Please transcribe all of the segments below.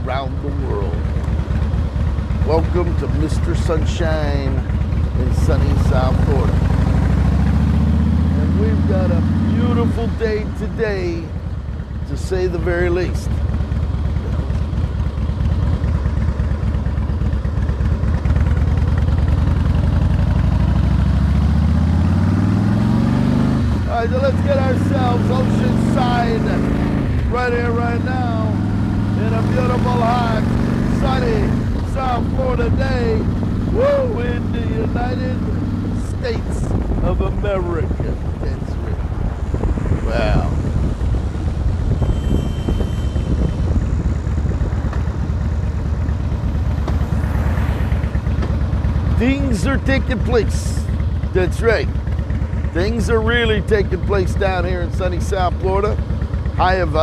around the world. Welcome to Mr. Sunshine in sunny South Florida. And we've got a beautiful day today, to say the very least. All right, so let's get ourselves oceanside right here, right now, in a beautiful, hot, sunny South Florida day, woo, in the United States of America. That's right. Wow. Things are taking place. That's right. Things are really taking place down here in sunny South Florida. High of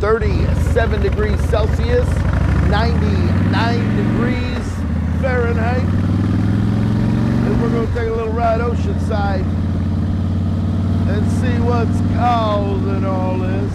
37 degrees Celsius, 99 degrees Fahrenheit. And we're going to take a little ride oceanside and see what's causing all this.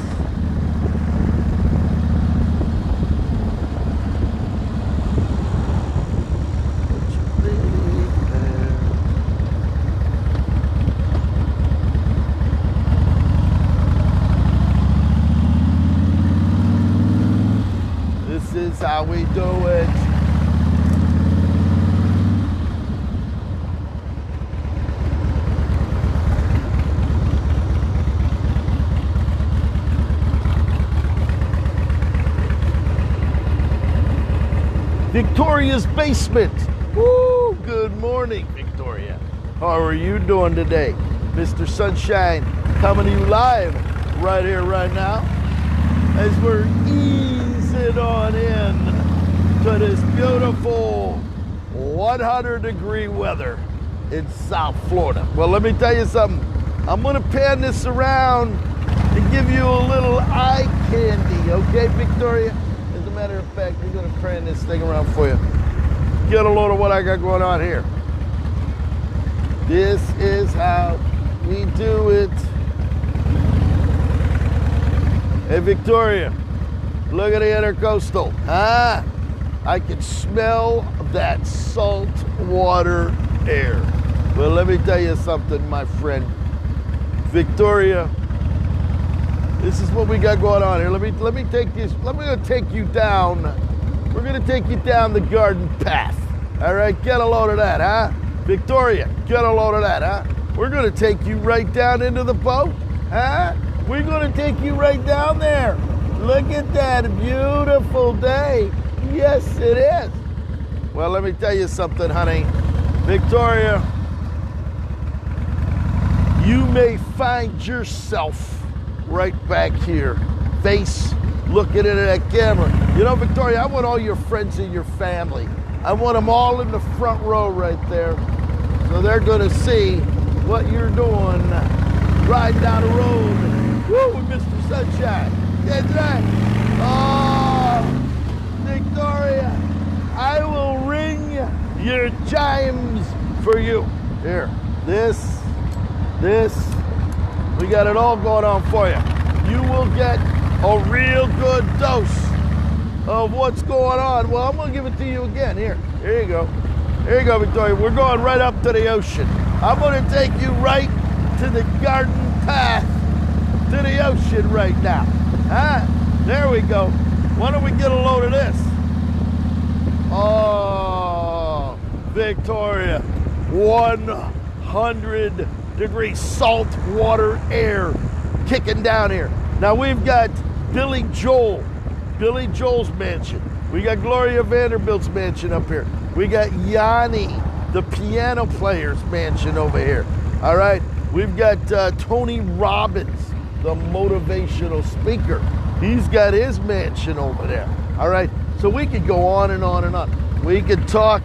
This is how we do it. Victoria's basement. Woo! Good morning, Victoria. How are you doing today? Mr. Sunshine coming to you live right here, right now, as we're easing on in to this beautiful 100-degree weather in South Florida. Well, let me tell you something. I'm going to pan this around and give you a little eye candy, okay, Victoria? As a matter of fact, we're going to pan this thing around for you. Get a load of what I got going on here. This is how we do it. Hey, Victoria, look at the intercoastal. Huh? I can smell that salt water air. Well, let me tell you something, my friend. Victoria, this is what we got going on here. Let me take this. Let me take you down. We're gonna take you down the garden path. All right, get a load of that, huh? Victoria, get a load of that, huh? We're gonna take you right down into the boat, huh? We're gonna take you right down there. Look at that beautiful day. Yes, it is. Well, let me tell you something, honey. Victoria, you may find yourself right back here, face looking into that camera. You know, Victoria, I want all your friends and your family. I want them all in the front row right there. So they're gonna see what you're doing riding down the road. Woo, with Mr. Sunshine. That's right. Oh, Victoria, I will ring your chimes for you. Here, this, we got it all going on for you. You will get a real good dose of what's going on. Well, I'm gonna give it to you again. Here you go. Here you go, Victoria. We're going right up to the ocean. I'm gonna take you right to the garden path to the ocean right now. Huh? There we go. Why don't we get a load of this? Oh, Victoria, 100-degree salt water air kicking down here. Now we've got Billy Joel's mansion. We got Gloria Vanderbilt's mansion up here. We got Yanni, the piano player's mansion over here. All right, we've got Tony Robbins, the motivational speaker. He's got his mansion over there. All right, so we could go on and on and on. We could talk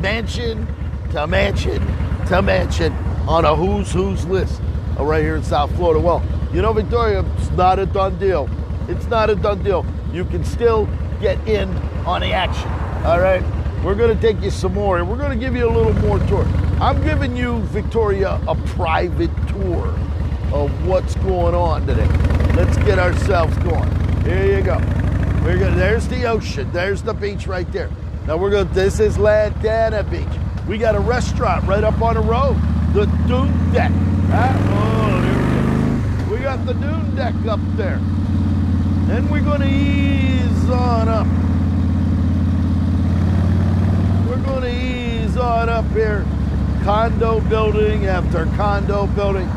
mansion to mansion to mansion on a who's list right here in South Florida. Well, you know, Victoria, it's not a done deal. It's not a done deal. You can still get in on the action. All right, we're going to take you some more, and we're going to give you a little more tour. I'm giving you, Victoria, a private tour of what's going on today. Let's get ourselves going. Here you go. There's the ocean. There's the beach right there. Now this is Lantana Beach. We got a restaurant right up on the road. The dune deck. Oh, there we go. We got the dune deck up there. Then we're going to ease on up. We're going to ease on up here. Condo building after condo building.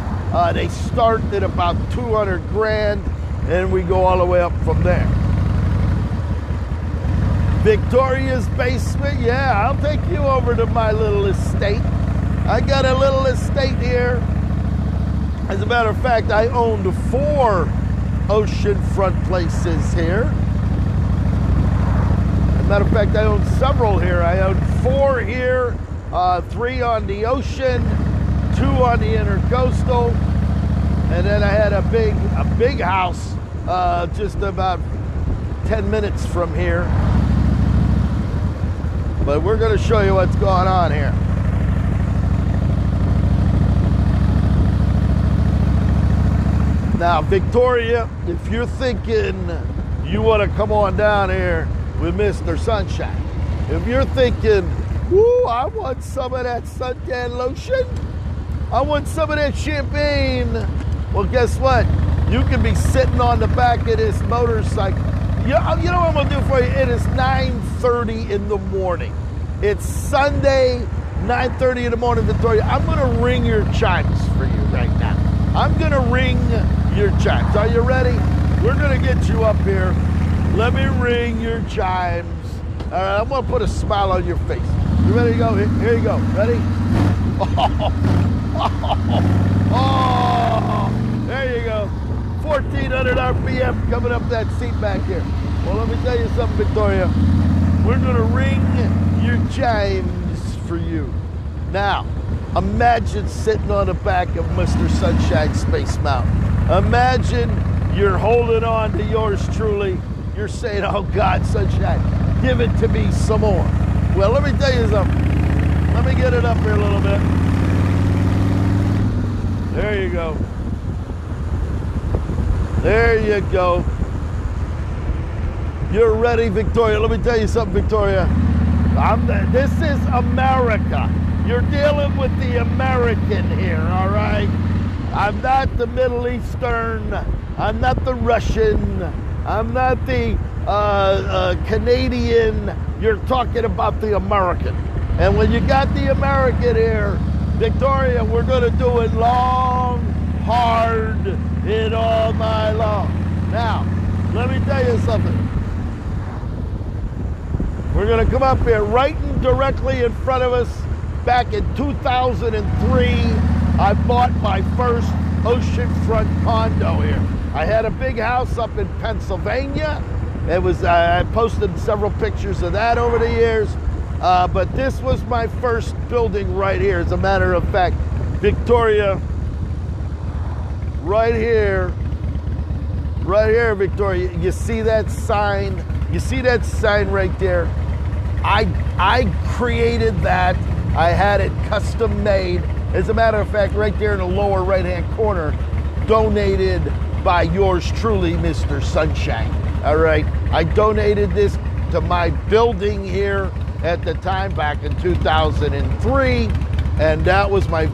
They start at about 200 grand and we go all the way up from there. Victoria's basement, yeah, I'll take you over to my little estate. I got a little estate here. As a matter of fact, I owned 4 oceanfront places here. As a matter of fact, I own several here. I own 4 here, 3 on the ocean, 2 on the intercoastal, and then I had a big house just about 10 minutes from here. But we're going to show you what's going on here. Now, Victoria, if you're thinking you want to come on down here with Mr. Sunshine, if you're thinking, woo, I want some of that suntan lotion, I want some of that champagne, well, guess what? You can be sitting on the back of this motorcycle. You know what I'm going to do for you? It is 9:30 in the morning. It's Sunday, 9:30 in the morning, Victoria. I'm going to ring your chimes for you right now. I'm going to ring your chimes. Are you ready? We're going to get you up here. Let me ring your chimes. All right, I'm going to put a smile on your face. You ready to go? Here you go. Ready? Oh, there you go. 1,400 RPM coming up that seat back here. Well, let me tell you something, Victoria. We're going to ring your chimes for you. Now, imagine sitting on the back of Mr. Sunshine Space Mountain. Imagine you're holding on to yours truly. You're saying, oh God, Sunshine, give it to me some more. Well, let me tell you something. Let me get it up here a little bit. There you go. There you go. You're ready, Victoria. Let me tell you something, Victoria. This is America. You're dealing with the American here, all right? I'm not the Middle Eastern. I'm not the Russian. I'm not the Canadian. You're talking about the American. And when you got the American here, Victoria, we're going to do it long, hard, and all night long. Now, let me tell you something. We're going to come up here right and directly in front of us. Back in 2003, I bought my first oceanfront condo here. I had a big house up in Pennsylvania. I posted several pictures of that over the years. But this was my first building right here. As a matter of fact, Victoria, right here, Victoria, you see that sign? You see that sign right there? I created that. I had it custom made. As a matter of fact, right there in the lower right-hand corner, donated by yours truly, Mr. Sunshine. All right, I donated this to my building here at the time back in 2003, and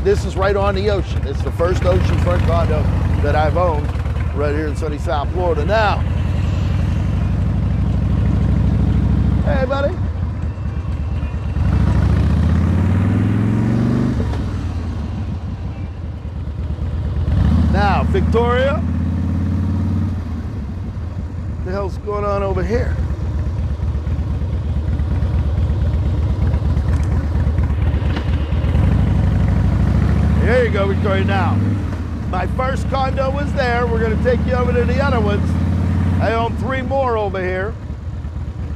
this is right on the ocean. It's the first oceanfront condo that I've owned right here in sunny South Florida. Now, hey, buddy. Now, Victoria, what the hell's going on over here? There you go, Victoria. Now, my first condo was there. We're going to take you over to the other ones. I own 3 more over here.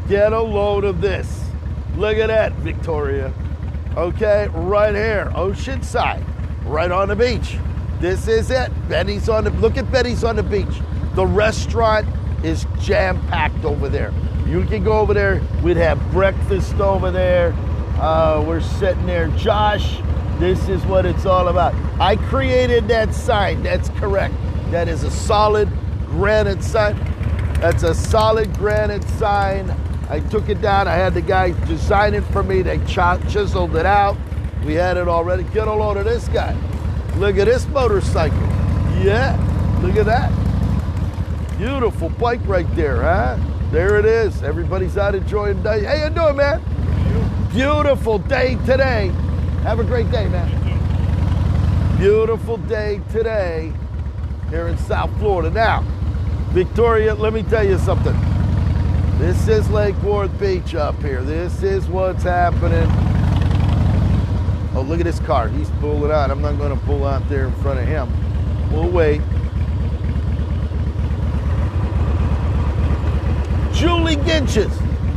Get a load of this. Look at that, Victoria. Okay, right here, oceanside, right on the beach. This is it. Look at Betty's on the beach. The restaurant is jam-packed over there. You can go over there. We'd have breakfast over there. We're sitting there. Josh, this is what it's all about. I created that sign. That's correct. That is a solid granite sign. That's a solid granite sign. I took it down. I had the guy design it for me. They chiseled it out. We had it already. Get a load of this guy. Look at this motorcycle. Yeah, look at that. Beautiful bike right there, huh? There it is. Everybody's out enjoying the day. How you doing, man? Beautiful day today. Have a great day, man. Beautiful day today here in South Florida. Now, Victoria, let me tell you something. This is Lake Worth Beach up here. This is what's happening. Oh, look at this car. He's pulling out. I'm not going to pull out there in front of him. We'll wait. Julie Ginches.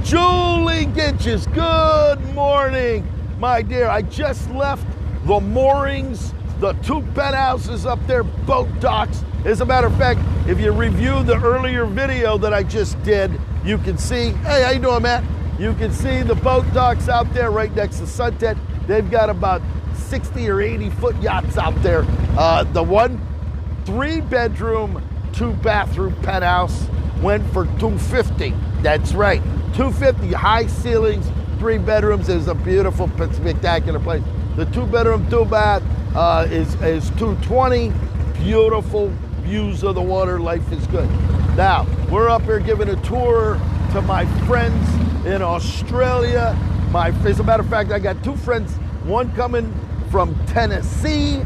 Julie Ginches. Good morning, my dear. I just left the moorings, the 2 penthouses up there, boat docks. As a matter of fact, if you review the earlier video that I just did, you can see, hey, how you doing, Matt? You can see the boat docks out there right next to Sunset. They've got about 60 or 80 foot yachts out there. The one 3-bedroom, 2-bathroom penthouse went for $250. That's right, $250, high ceilings, 3 bedrooms. Is a beautiful, spectacular place. The 2-bedroom, 2-bath is $220. Beautiful views of the water. Life is good. Now, we're up here giving a tour to my friends in Australia. As a matter of fact, I got 2 friends, one coming from Tennessee.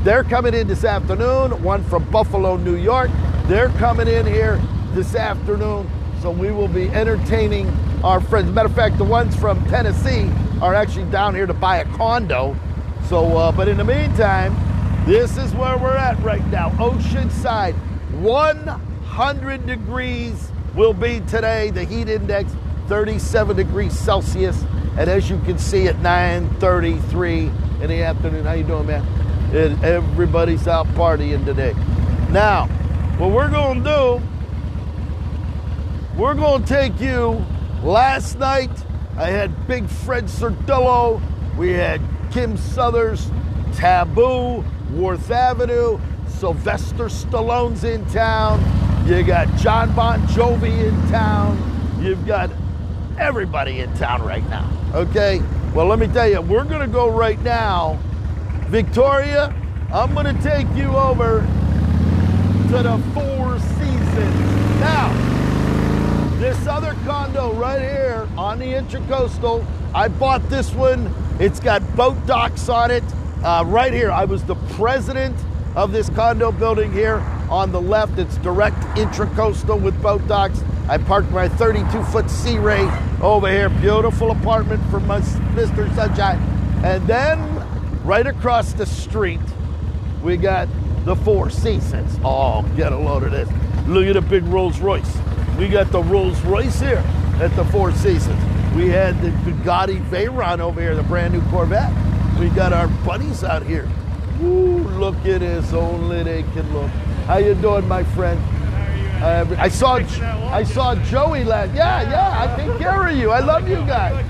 They're coming in this afternoon. One from Buffalo, New York. They're coming in here this afternoon. So we will be entertaining our friends. As a matter of fact, the ones from Tennessee are actually down here to buy a condo. So, but in the meantime, this is where we're at right now, Oceanside. 100 degrees will be today. The heat index, 37 degrees Celsius. And as you can see at 9:33 in the afternoon, how you doing, man? Everybody's out partying today. Now, what we're going to do, we're going to take you. Last night, I had Big Fred Sardillo. We had Kim Suthers, Taboo, Worth Avenue. Sylvester Stallone's in town. You got John Bon Jovi in town. You've got everybody in town right now. Okay? Well, let me tell you, we're going to go right now. Victoria, I'm going to take you over to the 4 Seasons. Now, this other condo right here on the Intracoastal, I bought this one. It's got boat docks on it. Right here, I was the president of this condo building here. On the left, it's direct Intracoastal with boat docks. I parked my 32-foot Sea Ray over here. Beautiful apartment for Mr. Sunshine. And then, right across the street, we got the 4 Seasons. Oh, get a load of this. Look at the big Rolls Royce. We got the Rolls Royce here at the 4 Seasons. We had the Bugatti Veyron over here, the brand new Corvette. We got our buddies out here. Ooh, look at this, only they can look. How you doing, my friend? How are you? I saw Joey last. Yeah, I take care of you. I love you guys.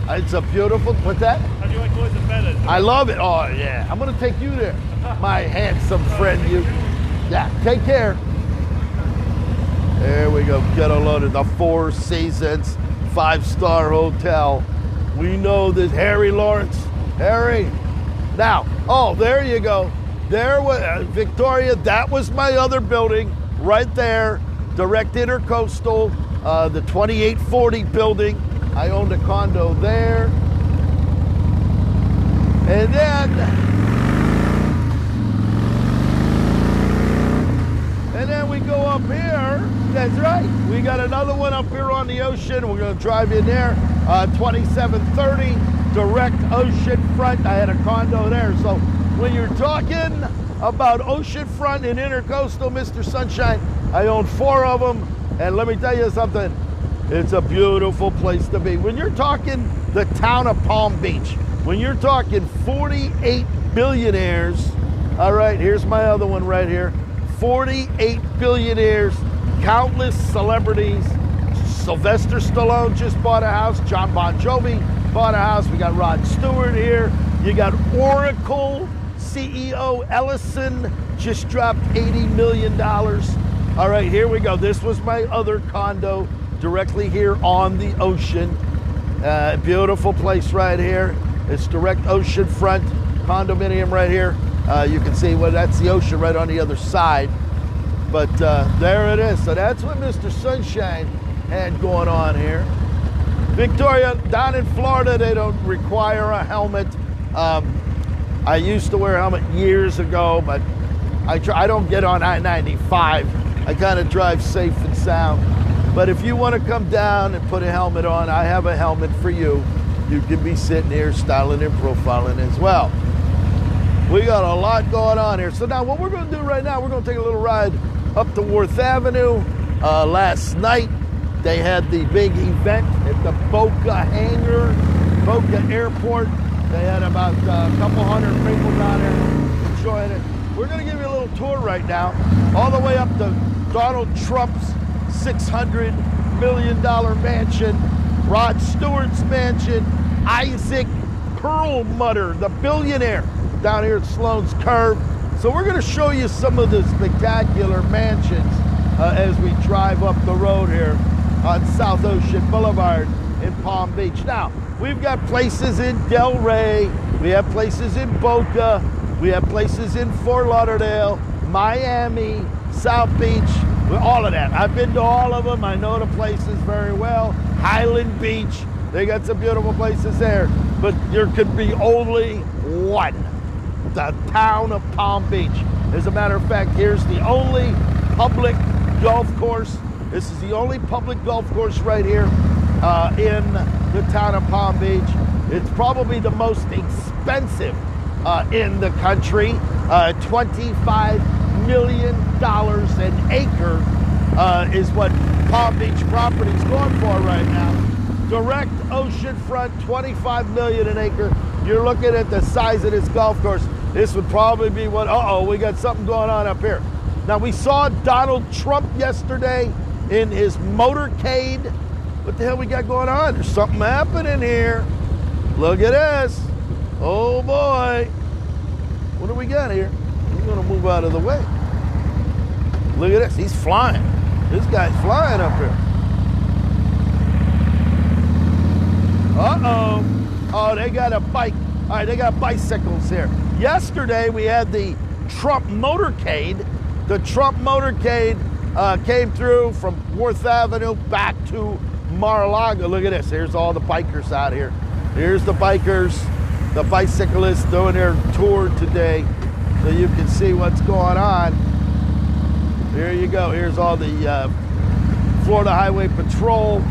It's a beautiful. What's that? How do you like boys and better? I love it. Oh yeah, I'm gonna take you there, my handsome friend. You. Yeah, take care. There we go. Get a load of the 4 Seasons 5-star hotel. We know this. Harry Lawrence. Harry. Now, oh, there you go. There was Victoria. That was my other building right there. Direct Intercoastal, the 2840 building. I owned a condo there. And then we go up here. That's right. We got another one up here on the ocean. We're going to drive in there. 2730, direct ocean front. I had a condo there. So when you're talking about oceanfront and Intercoastal, Mr. Sunshine, I own 4 of them. And let me tell you something. It's a beautiful place to be. When you're talking the town of Palm Beach, when you're talking 48 billionaires, all right, here's my other one right here. 48 billionaires, countless celebrities. Sylvester Stallone just bought a house. John Bon Jovi bought a house. We got Rod Stewart here. You got Oracle CEO Ellison just dropped $80 million All right, here we go. This was my other condo directly here on the ocean. Beautiful place right here. It's direct ocean front condominium right here. You can see, well, that's the ocean right on the other side. But there it is. So that's what Mr. Sunshine had going on here. Victoria, down in Florida, they don't require a helmet. I used to wear a helmet years ago, but I don't get on I-95. I kind of drive safe and sound. But if you want to come down and put a helmet on, I have a helmet for you. You can be sitting here styling and profiling as well. We got a lot going on here. So now what we're going to do right now, we're going to take a little ride up to Worth Avenue. Last night, they had the big event at the Boca Hangar, Boca Airport. They had about a couple hundred people down there enjoying it. We're going to give you a little tour right now, all the way up to Donald Trump's $600 million mansion, Rod Stewart's mansion, Isaac Perlmutter, the billionaire, down here at Sloan's Curve. So we're going to show you some of the spectacular mansions as we drive up the road here on South Ocean Boulevard in Palm Beach. Now, we've got places in Delray, we have places in Boca, we have places in Fort Lauderdale, Miami, South Beach, all of that. I've been to all of them. I know the places very well. Highland Beach, they got some beautiful places there, but there could be only one, the town of Palm Beach. As a matter of fact, here's the only public golf course. This is the only public golf course right here in the town of Palm Beach. It's probably the most expensive in the country. $25 million an acre is what Palm Beach property's going for right now. Direct oceanfront, $25 million an acre. You're looking at the size of this golf course. This would probably be what, we got something going on up here. Now, we saw Donald Trump yesterday in his motorcade. What the hell we got going on? There's something happening here. Look at this. Oh boy. What do we got here? We're gonna move out of the way. Look at this, he's flying. This guy's flying up here. Oh, they got a bike. All right, they got bicycles here. Yesterday, we had the Trump motorcade. The Trump motorcade came through from Worth Avenue back to Mar-a-Lago. Look at this. Here's all the bikers out here. Here's the bikers, the bicyclists doing their tour today, so you can see what's going on. Here you go. Here's all the Florida Highway Patrol.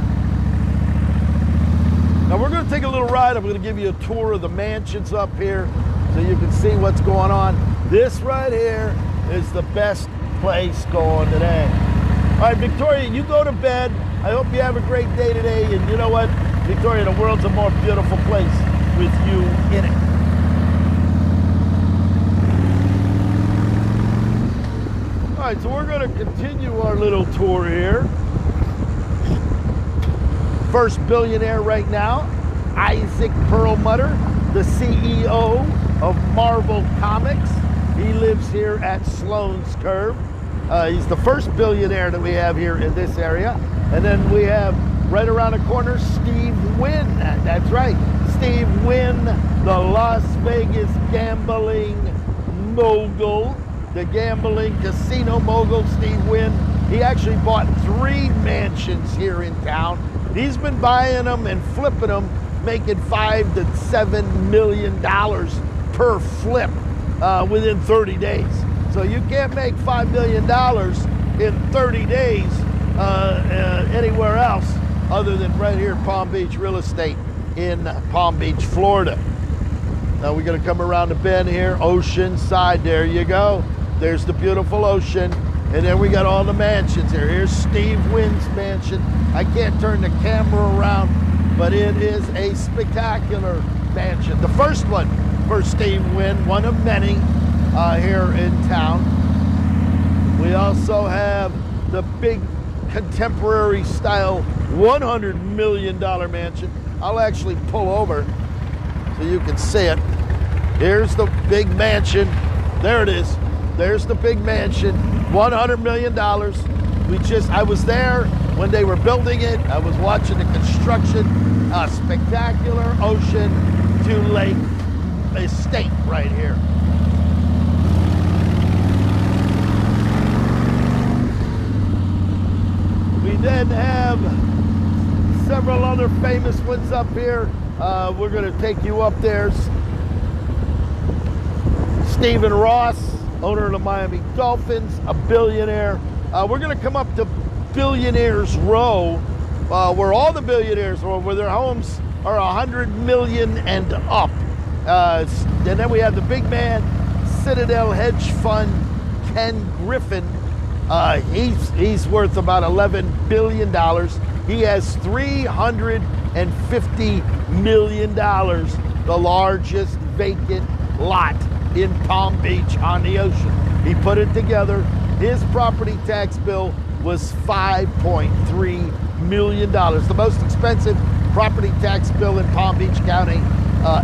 Now we're going to take a little ride. I'm going to give you a tour of the mansions up here so you can see what's going on. This right here is the best place going today. All right, Victoria, you go to bed. I hope you have a great day today. And you know what, Victoria, the world's a more beautiful place with you in it. All right, so we're going to continue our little tour here. First billionaire right now, Isaac Perlmutter, the CEO of Marvel Comics. He lives here at Sloan's Curve. He's the first billionaire that we have here in this area. And then we have right around the corner, Steve Wynn. That's right, Steve Wynn, the Las Vegas gambling mogul, the gambling casino mogul, Steve Wynn. He actually bought 3 mansions here in town. He's been buying them and flipping them, making $5 to $7 million per flip within 30 days. So you can't make $5 million in 30 days anywhere else other than right here at Palm Beach Real Estate in Palm Beach, Florida. Now we're going to come around the bend here, ocean side. There you go. There's the beautiful ocean. And then we got all the mansions here. Here's Steve Wynn's mansion. I can't turn the camera around, but it is a spectacular mansion. The first one for Steve Wynn, one of many here in town. We also have the big contemporary style $100 million mansion. I'll actually pull over so you can see it. Here's the big mansion. There it is. There's the big mansion. $100 million. I was there when they were building it. I was watching the construction. A spectacular ocean to lake estate right here. We then have several other famous ones up here. We're going to take you up there. Stephen Ross, owner of the Miami Dolphins, a billionaire. We're going to come up to Billionaires Row, where all the billionaires are, where their homes are 100 million and up. And then we have the big man, Citadel hedge fund, Ken Griffin. He's worth about $11 billion. He has $350 million, the largest vacant lot in Palm Beach on the ocean. He put it together. His property tax bill was $5.3 million, the most expensive property tax bill in Palm Beach County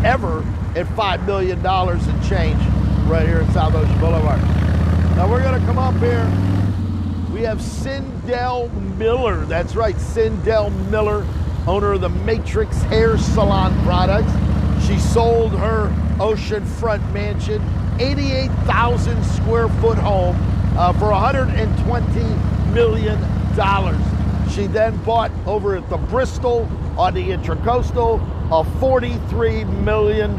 ever, at $5 million and change right here in South Ocean Boulevard. Now we're going to come up here. We have Sindel Miller. That's right, Sindel Miller, owner of the Matrix Hair Salon products. She sold her oceanfront mansion, 88,000 square foot home for $120 million. She then bought over at the Bristol on the Intracoastal a $43 million,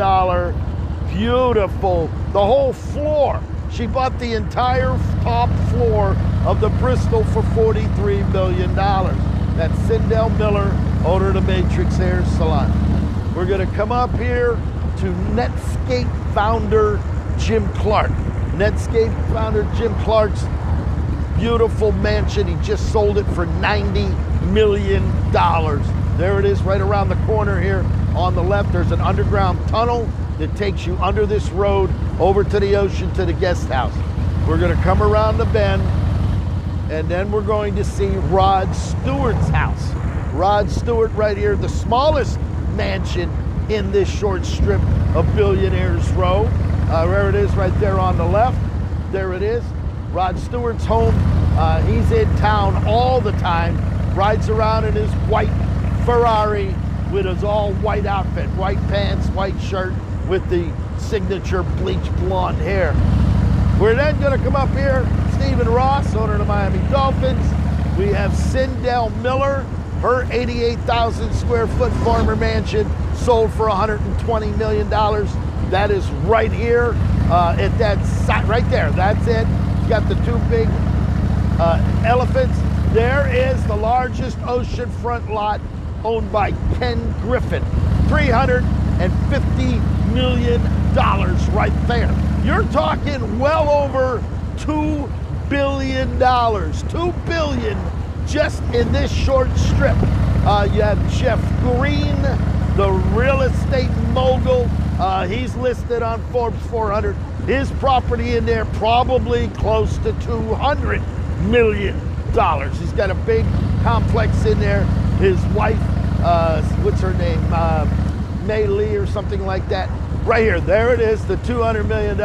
beautiful, the whole floor. She bought the entire top floor of the Bristol for $43 million. That's Sindel Miller, owner of the Matrix Hair Salon. We're going to come up here to Netscape founder Jim Clark. Netscape founder Jim Clark's beautiful mansion. He just sold it for $90 million. There it is right around the corner here on the left. There's an underground tunnel that takes you under this road over to the ocean to the guest house. We're going to come around the bend, and then we're going to see Rod Stewart's house. Rod Stewart right here, the smallest mansion in this short strip of Billionaires Row. There it is right there on the left. There it is. Rod Stewart's home. He's in town all the time. Rides around in his white Ferrari with his all white outfit, white pants, white shirt with the signature bleach blonde hair. We're then going to come up here. Stephen Ross, owner of the Miami Dolphins. We have Sindel Miller. Her 88,000 square foot farmer mansion sold for $120 million. That is right here at that site right there. That's it. You got the two big elephants. There is the largest oceanfront lot owned by Ken Griffin. $350 million right there. You're talking well over $2 billion. $2 billion just in this short strip. You have Jeff Green, the real estate mogul. He's listed on Forbes 400. His property in there probably close to $200 million. He's got a big complex in there. His wife, what's her name? May Lee or something like that. Right here, there it is, the $200 million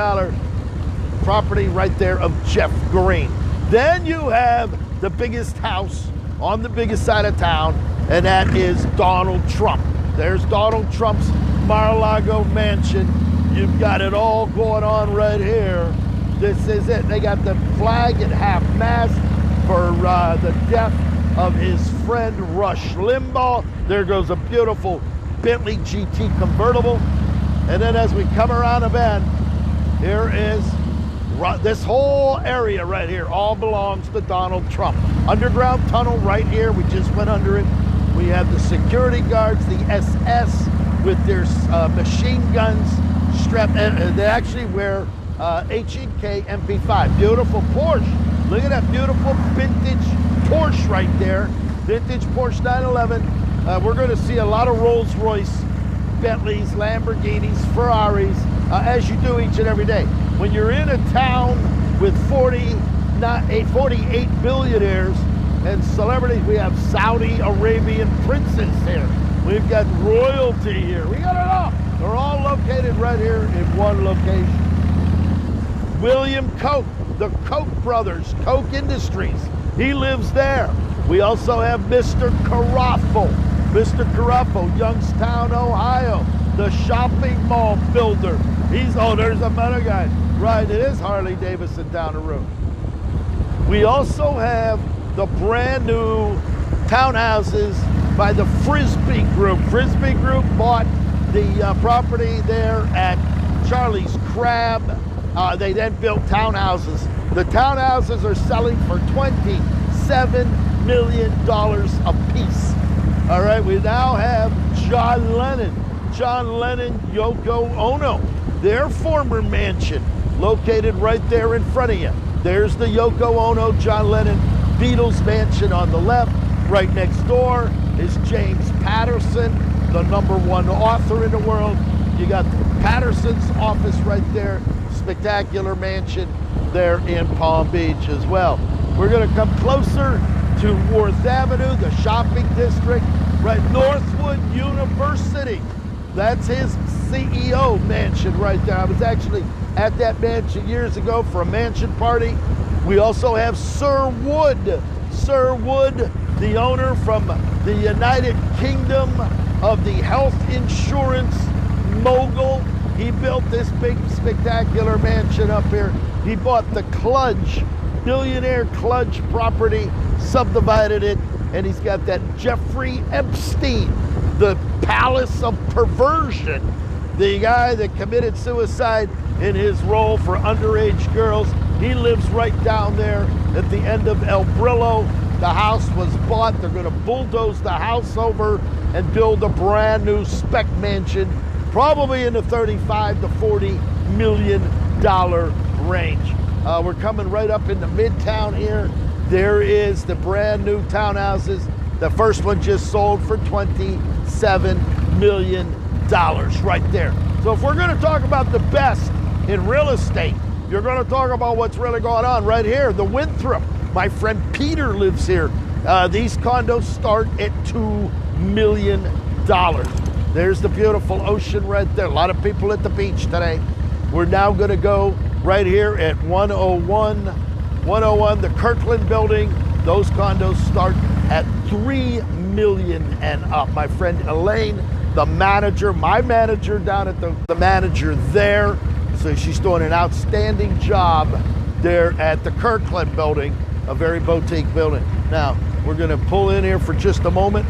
property right there of Jeff Green. Then you have the biggest house on the biggest side of town, and that is Donald Trump. There's Donald Trump's Mar-a-Lago mansion. You've got it all going on right here. This is it. They got the flag at half-mast for the death of his friend Rush Limbaugh. There goes a beautiful Bentley GT convertible. And then as we come around a bend, here is this whole area right here all belongs to Donald Trump. Underground tunnel right here. We just went under it. We have the security guards, the SS with their machine guns strapped. And they actually wear H&K MP5. Beautiful Porsche. Look at that beautiful vintage Porsche right there. Vintage Porsche 911. We're going to see a lot of Rolls Royce, Bentleys, Lamborghinis, Ferraris, as you do each and every day. When you're in a town with 48 billionaires and celebrities, we have Saudi Arabian princes here. We've got royalty here. We got it all. They're all located right here in one location. William Koch, the Koch brothers, Koch Industries. He lives there. We also have Mr. Carafo. Mr. Carafo, Youngstown, Ohio, the shopping mall builder. There's another guy. Right, it is Harley Davidson down the road. We also have the brand new townhouses by the Frisbee Group. Frisbee Group bought the property there at Charlie's Crab. They then built townhouses. The townhouses are selling for $27 million a piece. All right, we now have John Lennon, Yoko Ono, their former mansion located right there in front of you. There's the Yoko Ono, John Lennon, Beatles mansion on the left. Right next door is James Patterson, the #1 author in the world. You got Patterson's office right there, spectacular mansion there in Palm Beach as well. We're gonna come closer to Worth Avenue, the shopping district, right, Northwood University. That's his CEO mansion right there. I was actually at that mansion years ago for a mansion party. We also have Sir Wood, the owner from the United Kingdom of the health insurance mogul. He built this big spectacular mansion up here. He bought the Kludge, billionaire Kludge property, subdivided it, and he's got that Jeffrey Epstein, the palace of perversion, the guy that committed suicide in his role for underage girls. He lives right down there at the end of El Brillo. The house was bought. They're going to bulldoze the house over and build a brand new spec mansion, probably in the $35 to $40 million range. We're coming right up into Midtown here. There is the brand new townhouses. The first one just sold for $27 million right there. So if we're going to talk about the best in real estate, you're going to talk about what's really going on right here. The Winthrop. My friend Peter lives here. These condos start at $2 million. There's the beautiful ocean right there. A lot of people at the beach today. We're now going to go right here at 101, the Kirkland building. Those condos start at $3 million and up. My friend Elaine, the manager, my manager down at the manager there. So she's doing an outstanding job there at the Kirkland building, a very boutique building. Now, we're gonna pull in here for just a moment.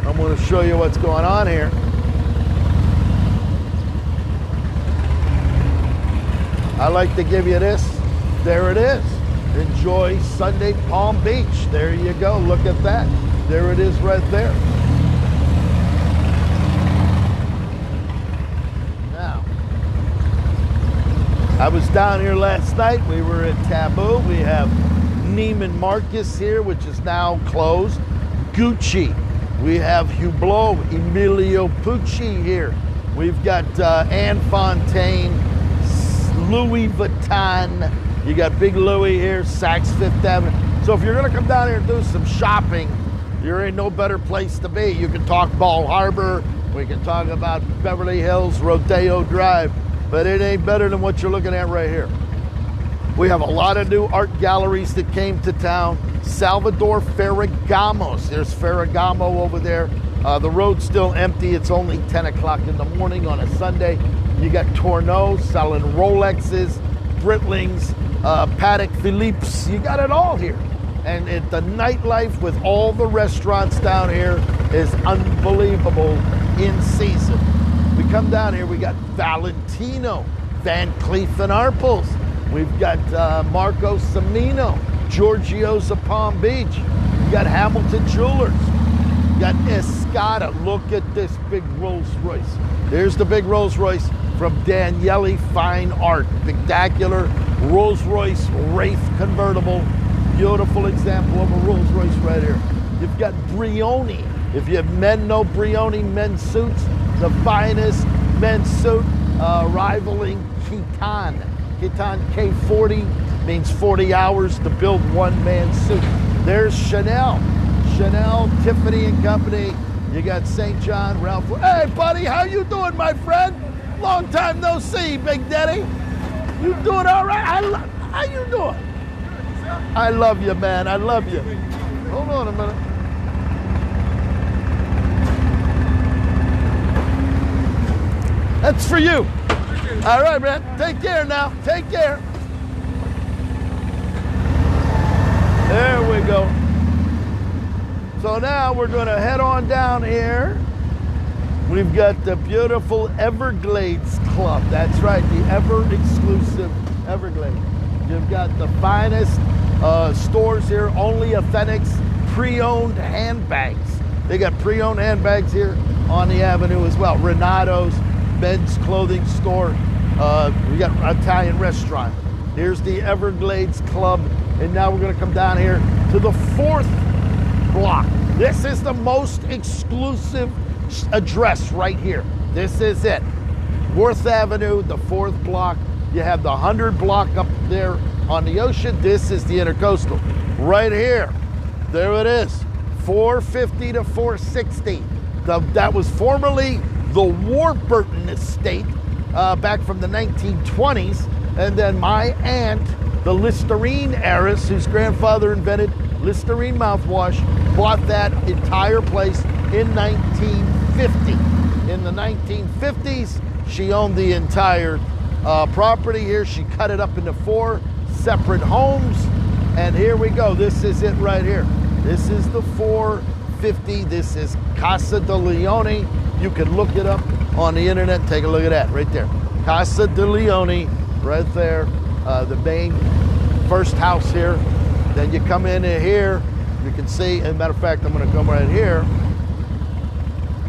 I'm gonna show you what's going on here. I like to give you this. There it is. Enjoy Sunday Palm Beach. There you go, look at that. There it is right there. I was down here last night. We were at Taboo. We have Neiman Marcus here, which is now closed. Gucci. We have Hublot, Emilio Pucci here. We've got Anne Fontaine, Louis Vuitton. You got Big Louis here, Saks Fifth Avenue. So if you're gonna come down here and do some shopping, there ain't no better place to be. You can talk Ball Harbor. We can talk about Beverly Hills, Rodeo Drive. But it ain't better than what you're looking at right here. We have a lot of new art galleries that came to town. Salvador Ferragamos. There's Ferragamo over there. The road's still empty. It's only 10 o'clock in the morning on a Sunday. You got Tourneau selling Rolexes, Britlings, Patek Philippe's. You got it all here. And the nightlife with all the restaurants down here is unbelievable in season. We come down here, we got Valentino, Van Cleef & Arpels. We've got Marco Cimino, Giorgio's of Palm Beach. We got Hamilton Jewelers. We got Escada. Look at this big Rolls Royce. There's the big Rolls Royce from Daniele Fine Art. Spectacular Rolls Royce Wraith convertible. Beautiful example of a Rolls Royce right here. You've got Brioni. If you have men know Brioni men's suits, the finest men's suit, rivaling Khitan. Khitan K40 means 40 hours to build one man's suit. There's Chanel, Tiffany and Company. You got St. John, Ralph. Hey, buddy, how you doing, my friend? Long time no see, Big Daddy. You doing all right? How you doing? I love you, man. I love you. Hold on a minute. That's for you. All right, man. Take care now. Take care. There we go. So now we're going to head on down here. We've got the beautiful Everglades Club. That's right, the ever-exclusive Everglades. You've got the finest stores here, only Authentics pre-owned handbags. They got pre-owned handbags here on the avenue as well. Renato's men's clothing store. We got an Italian restaurant. Here's the Everglades Club. And now we're going to come down here to the 4th block. This is the most exclusive address right here. This is it. 4th Avenue, the 4th block. You have the 100 block up there on the ocean. This is the Intercoastal. Right here. There it is. 450 to 460. That was formerly the Warburton Estate back from the 1920s. And then my aunt, the Listerine heiress, whose grandfather invented Listerine mouthwash, bought that entire place in 1950. In the 1950s, she owned the entire property here. She cut it up into 4 separate homes. And here we go. This is it right here. This is the 450. This is Casa de Leone. You can look it up on the internet. Take a look at that right there. Casa de Leone, right there. The main first house here. Then you come in here. You can see, as a matter of fact, I'm going to come right here.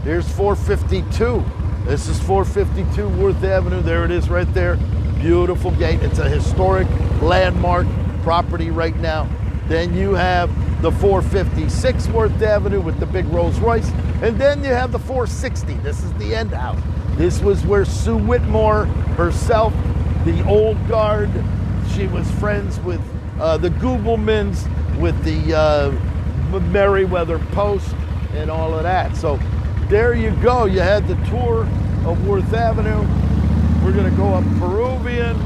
Here's 452. This is 452 Worth Avenue. There it is right there. Beautiful gate. It's a historic landmark property right now. Then you have the 456 Worth Avenue with the big Rolls Royce. And then you have the 460. This is the end house. This was where Sue Whitmore herself, the old guard, she was friends with the Googlemans, with the Merriweather Post and all of that. So there you go. You had the tour of Worth Avenue. We're going to go up Peruvian.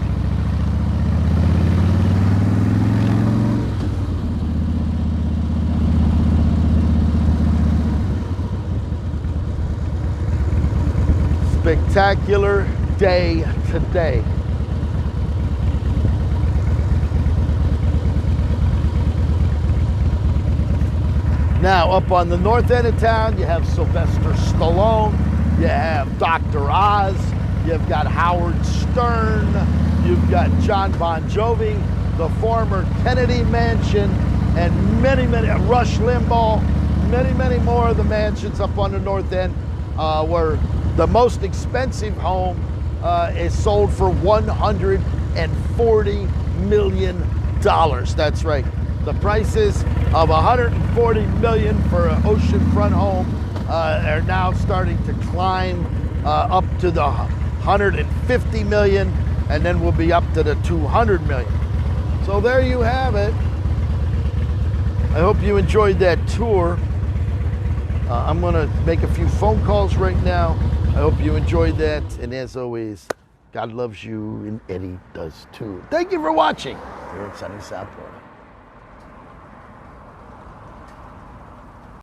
Spectacular day today. Now, up on the north end of town, you have Sylvester Stallone, you have Dr. Oz, you've got Howard Stern, you've got John Bon Jovi, the former Kennedy Mansion, and many, Rush Limbaugh, many more of the mansions up on the north end, where the most expensive home is sold for $140 million. That's right. The prices of $140 million for an oceanfront home are now starting to climb up to the $150 million, and then we'll be up to the $200 million. So there you have it. I hope you enjoyed that tour. I'm going to make a few phone calls right now. I hope you enjoyed that. And as always, God loves you and Eddie does too. Thank you for watching here in sunny South Florida.